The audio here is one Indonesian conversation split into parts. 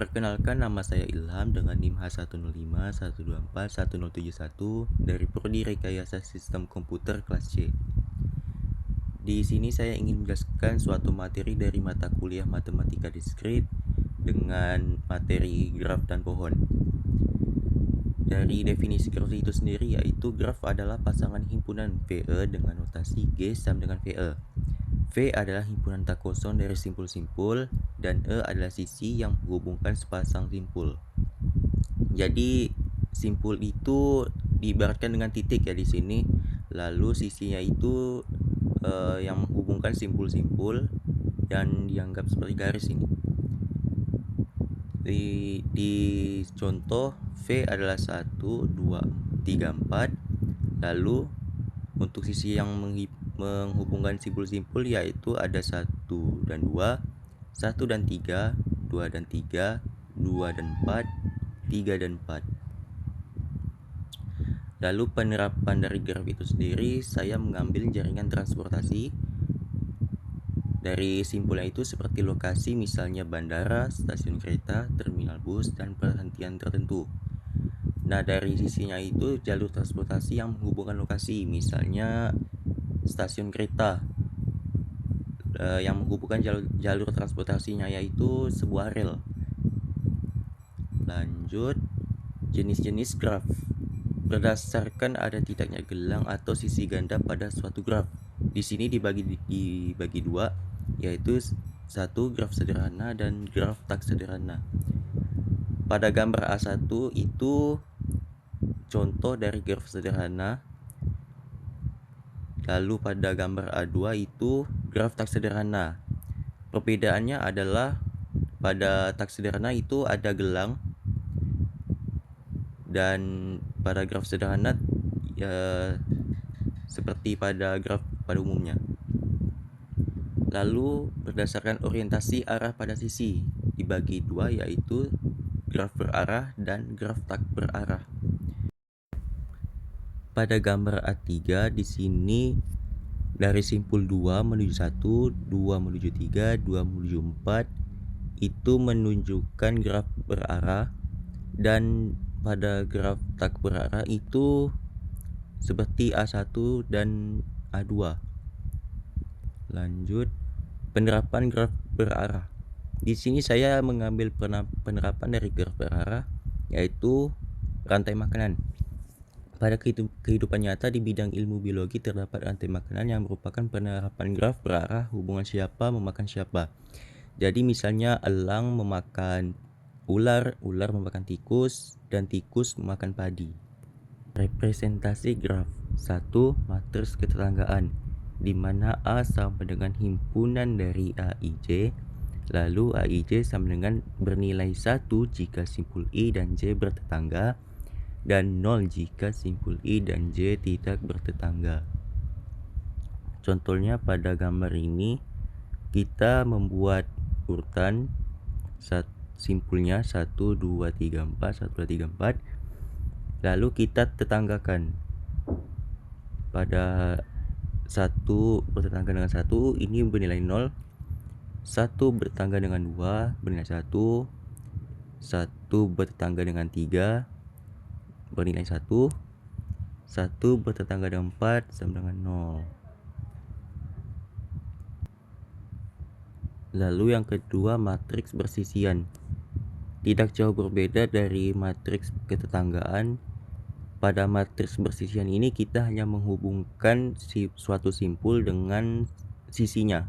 Perkenalkan, nama saya Ilham dengan NIM H10512411071 dari Prodi Rekayasa Sistem Komputer kelas C. Di sini saya ingin menjelaskan suatu materi dari mata kuliah Matematika Diskrit dengan materi graf dan pohon. Dari definisi graf itu sendiri, yaitu graf adalah pasangan himpunan VE dengan notasi G sama dengan VE. V adalah himpunan tak kosong dari simpul-simpul dan E adalah sisi yang menghubungkan sepasang simpul. Jadi simpul itu diibaratkan dengan titik ya di sini. Lalu sisinya itu yang menghubungkan simpul-simpul dan dianggap seperti garis ini. Di contoh V adalah 1, 2, 3, 4. Lalu untuk sisi yang menghubungkan simpul-simpul yaitu ada 1 dan 2, 1 dan 3, 2 dan 3, 2 dan 4, 3 dan 4. Lalu penerapan dari graf itu sendiri, saya mengambil jaringan transportasi dari simpulnya itu seperti lokasi, misalnya bandara, stasiun kereta, terminal bus, dan perhentian tertentu. Nah, dari sisinya itu jalur transportasi yang menghubungkan lokasi, misalnya stasiun kereta. Yang menghubungkan jalur transportasinya yaitu sebuah rel. Lanjut, jenis-jenis graf. Berdasarkan ada tidaknya gelang atau sisi ganda pada suatu graf. Di sini dibagi dua, yaitu satu graf sederhana dan graf tak sederhana. Pada gambar A1 itu contoh dari graf sederhana. Lalu pada gambar A2 itu graf tak sederhana. Perbedaannya adalah pada tak sederhana itu ada gelang, dan pada graf sederhana seperti pada graf pada umumnya. Lalu berdasarkan orientasi arah pada sisi dibagi dua, yaitu graf berarah dan graf tak berarah. Pada gambar A3 di sini dari simpul 2 menuju 1, 2 menuju 3, 2 menuju 4 itu menunjukkan graf berarah, dan pada graf tak berarah itu seperti A1 dan A2. Lanjut, penerapan graf berarah. Di sini saya mengambil penerapan dari graf berarah, yaitu rantai makanan. Pada kehidupan nyata di bidang ilmu biologi terdapat rantai makanan yang merupakan penerapan graf berarah hubungan siapa memakan siapa. Jadi misalnya elang memakan ular, ular memakan tikus, dan tikus memakan padi. Representasi graf. 1. Matriks ketetanggaan, di mana A sama dengan himpunan dari AIJ, lalu AIJ sama dengan bernilai 1 jika simpul I dan J bertetangga, dan 0 jika simpul I dan J tidak bertetangga. Contohnya pada gambar ini kita membuat urutan simpulnya 1, 2, 3, 4, 1, 2, 3, 4. Lalu kita tetanggakan. Pada 1 bertetangga dengan 1 ini bernilai 0, 1 bertetangga dengan 2 bernilai 1, 1 bertetangga dengan 3 bernilai 1, 1 bertetangga dengan 4 sama dengan 0. Lalu yang kedua, matriks bersisian. Tidak jauh berbeda dari matriks ketetanggaan. Pada matriks bersisian ini kita hanya menghubungkan suatu simpul dengan sisinya.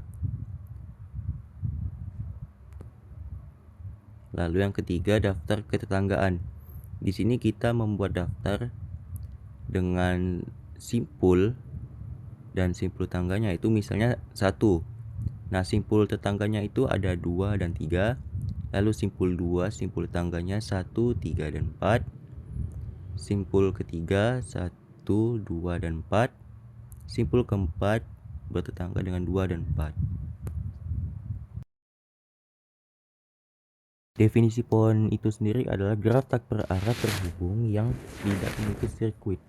Lalu yang ketiga, daftar ketetanggaan. Di sini kita membuat daftar dengan simpul dan simpul tetangganya itu misalnya 1. Nah, simpul tetangganya itu ada 2 dan 3. Lalu simpul 2, simpul tetangganya 1, 3, dan 4. Simpul ketiga 1, 2, dan 4. Simpul keempat bertetangga dengan 2 dan 4. Definisi pohon itu sendiri adalah graf tak berarah terhubung yang tidak memiliki sirkuit.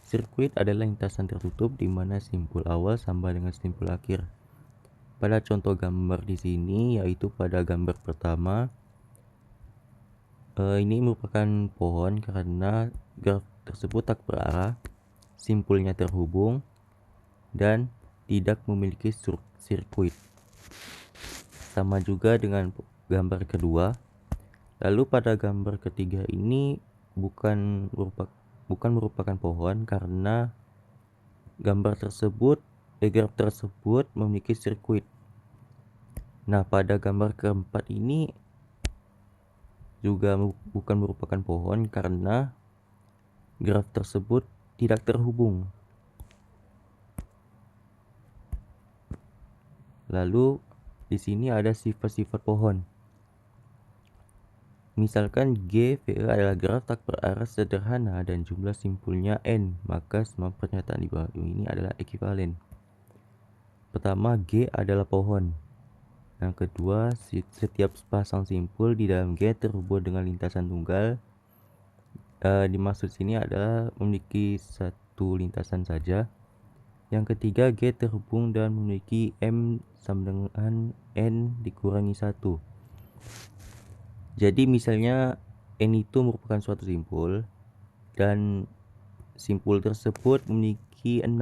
Sirkuit adalah lintasan tertutup di mana simpul awal sama dengan simpul akhir. Pada contoh gambar di sini, yaitu pada gambar pertama, Ini merupakan pohon karena graf tersebut tak berarah, simpulnya terhubung, dan tidak memiliki sirkuit. Sama juga dengan gambar kedua. Lalu pada gambar ketiga ini bukan merupakan pohon karena graf tersebut memiliki sirkuit. Nah, pada gambar keempat ini juga bukan merupakan pohon karena graf tersebut tidak terhubung. Lalu di sini ada sifat-sifat pohon. Misalkan GVE adalah graf tak berarah sederhana dan jumlah simpulnya n, maka semua pernyataan di bawah ini adalah ekuivalen. Pertama, G adalah pohon. Yang kedua, setiap pasang simpul di dalam G terhubung dengan lintasan tunggal. Dimaksud sini adalah memiliki satu lintasan saja. Yang ketiga, G terhubung dan memiliki M sama dengan N dikurangi 1. Jadi misalnya N itu merupakan suatu simpul dan simpul tersebut memiliki 6,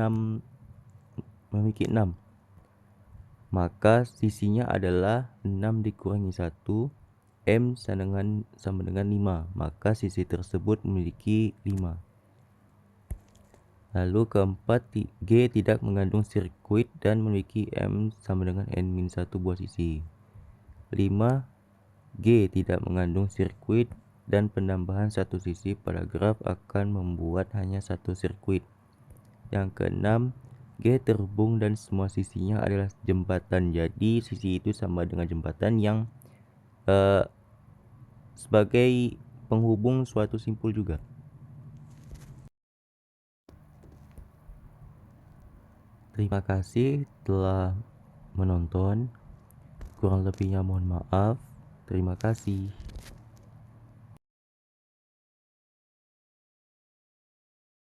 maka sisinya adalah 6 dikurangi 1, M sama dengan 5, maka sisi tersebut memiliki 5. Lalu keempat, G tidak mengandung sirkuit dan memiliki M sama dengan N-1 buah sisi. 5. G tidak mengandung sirkuit dan penambahan satu sisi pada graf akan membuat hanya satu sirkuit. Yang keenam, G terhubung dan semua sisinya adalah jembatan. Jadi sisi itu sama dengan jembatan yang sebagai penghubung suatu simpul juga. Terima kasih telah menonton. Kurang lebihnya mohon maaf. Terima kasih.